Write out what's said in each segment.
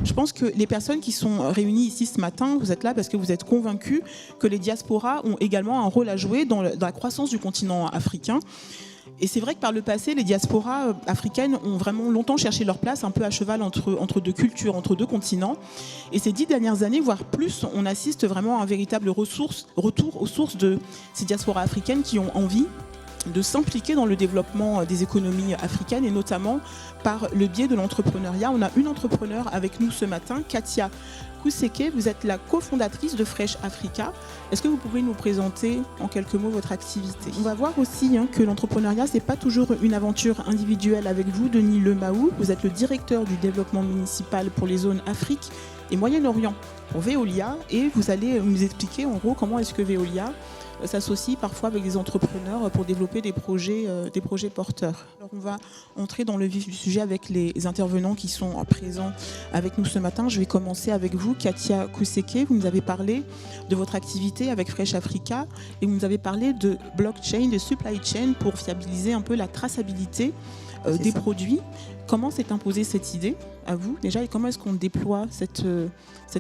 Je pense que les personnes qui sont réunies ici ce matin, vous êtes là parce que vous êtes convaincus que les diasporas ont également un rôle à jouer dans la croissance du continent africain. Et c'est vrai que par le passé, les diasporas africaines ont vraiment longtemps cherché leur place un peu à cheval entre deux cultures, entre deux continents. Et ces 10 dernières années, voire plus, on assiste vraiment à un véritable retour aux sources de ces diasporas africaines qui ont envie de s'impliquer dans le développement des économies africaines et notamment par le biais de l'entrepreneuriat. On a une entrepreneure avec nous ce matin, Katia Kouseke, vous êtes la cofondatrice de Fresh Africa. Est-ce que vous pouvez nous présenter en quelques mots votre activité? On va voir aussi que l'entrepreneuriat, c'est pas toujours une aventure individuelle avec vous, Denis Lemaou. Vous êtes le directeur du développement municipal pour les zones Afrique et Moyen-Orient pour Veolia et vous allez nous expliquer en gros comment est-ce que Veolia s'associe parfois avec des entrepreneurs pour développer des projets porteurs. Alors on va entrer dans le vif du sujet avec les intervenants qui sont présents avec nous ce matin. Je vais commencer avec vous, Katia Kouseke. Vous nous avez parlé de votre activité avec Fresh Africa et vous nous avez parlé de blockchain, de supply chain pour fiabiliser un peu la traçabilité des produits. Comment s'est imposée cette idée à vous déjà et comment est-ce qu'on déploie cette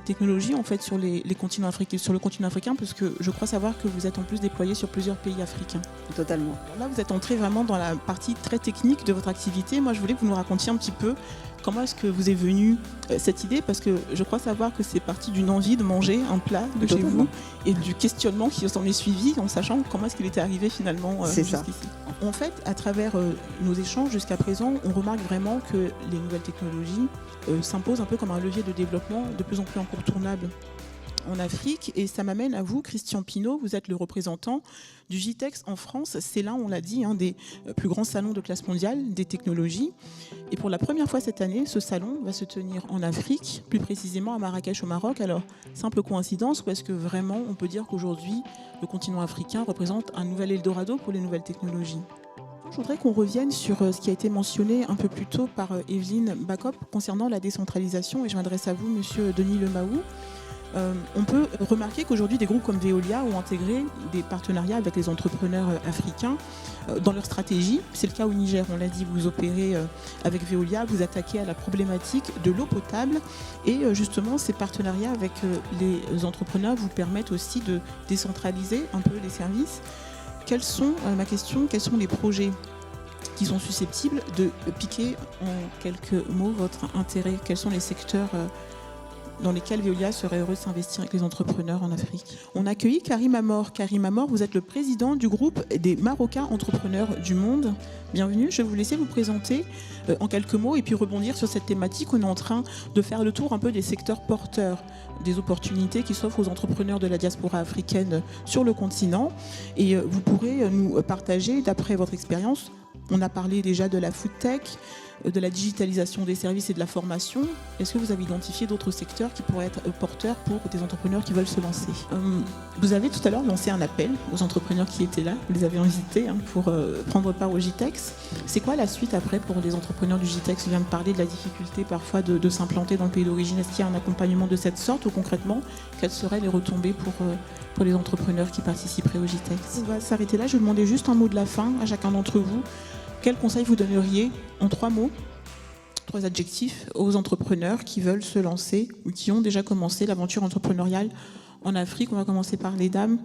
technologie en fait sur les continents africains, sur le continent africain, parce que je crois savoir que vous êtes en plus déployé sur plusieurs pays africains. Totalement. Là, vous êtes entré vraiment dans la partie très technique de votre activité. Moi, je voulais que vous nous racontiez un petit peu comment est-ce que vous est venue cette idée, parce que je crois savoir que c'est parti d'une envie de manger un plat de chez vous et du questionnement qui s'en est suivi en sachant comment est-ce qu'il était arrivé finalement jusqu'ici. En fait, à travers nos échanges jusqu'à présent, on remarque vraiment que les nouvelles technologies s'imposent un peu comme un levier de développement de plus en plus incontournable en Afrique. Et ça m'amène à vous, Christian Pinault, vous êtes le représentant du GITEX en France. C'est là, on l'a dit, un des plus grands salons de classe mondiale des technologies. Et pour la première fois cette année, ce salon va se tenir en Afrique, plus précisément à Marrakech au Maroc. Alors, simple coïncidence ou est-ce que vraiment on peut dire qu'aujourd'hui, le continent africain représente un nouvel Eldorado pour les nouvelles technologies? Je voudrais qu'on revienne sur ce qui a été mentionné un peu plus tôt par Evelyne Bacop concernant la décentralisation. Et je m'adresse à vous, monsieur Denis Lemaou. On peut remarquer qu'aujourd'hui, des groupes comme Veolia ont intégré des partenariats avec les entrepreneurs africains dans leur stratégie. C'est le cas au Niger, on l'a dit, vous opérez avec Veolia, vous attaquez à la problématique de l'eau potable. Et justement, ces partenariats avec les entrepreneurs vous permettent aussi de décentraliser un peu les services. Quels sont les projets qui sont susceptibles de piquer en quelques mots votre intérêt? Quels sont les secteurs dans lesquels Veolia serait heureux de s'investir avec les entrepreneurs en Afrique? On a accueilli Karim Amor. Karim Amor, vous êtes le président du groupe des Marocains entrepreneurs du monde. Bienvenue, je vais vous laisser vous présenter en quelques mots et puis rebondir sur cette thématique. On est en train de faire le tour un peu des secteurs porteurs, des opportunités qui s'offrent aux entrepreneurs de la diaspora africaine sur le continent. Et vous pourrez nous partager, d'après votre expérience, on a parlé déjà de la food tech, de la digitalisation des services et de la formation. Est-ce que vous avez identifié d'autres secteurs qui pourraient être porteurs pour des entrepreneurs qui veulent se lancer? Vous avez tout à l'heure lancé un appel aux entrepreneurs qui étaient là, vous les avez invités pour prendre part au GITEX. C'est quoi la suite après pour les entrepreneurs du GITEX? Je viens de parler de la difficulté parfois de s'implanter dans le pays d'origine. Est-ce qu'il y a un accompagnement de cette sorte ou concrètement, quelles seraient les retombées pour les entrepreneurs qui participeraient au GITEX? On va s'arrêter là, je vais demander juste un mot de la fin à chacun d'entre vous. Quel conseil vous donneriez en 3 mots, 3 adjectifs aux entrepreneurs qui veulent se lancer ou qui ont déjà commencé l'aventure entrepreneuriale en Afrique? On va commencer par les dames,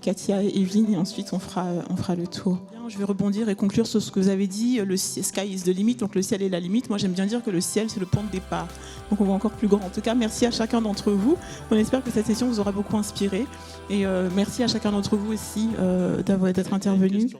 Katia et Evelyne, et ensuite on fera le tour. Je vais rebondir et conclure sur ce que vous avez dit, le sky is the limit, donc le ciel est la limite. Moi j'aime bien dire que le ciel c'est le point de départ, donc on va encore plus grand. En tout cas, merci à chacun d'entre vous. On espère que cette session vous aura beaucoup inspiré et merci à chacun d'entre vous aussi d'être intervenu.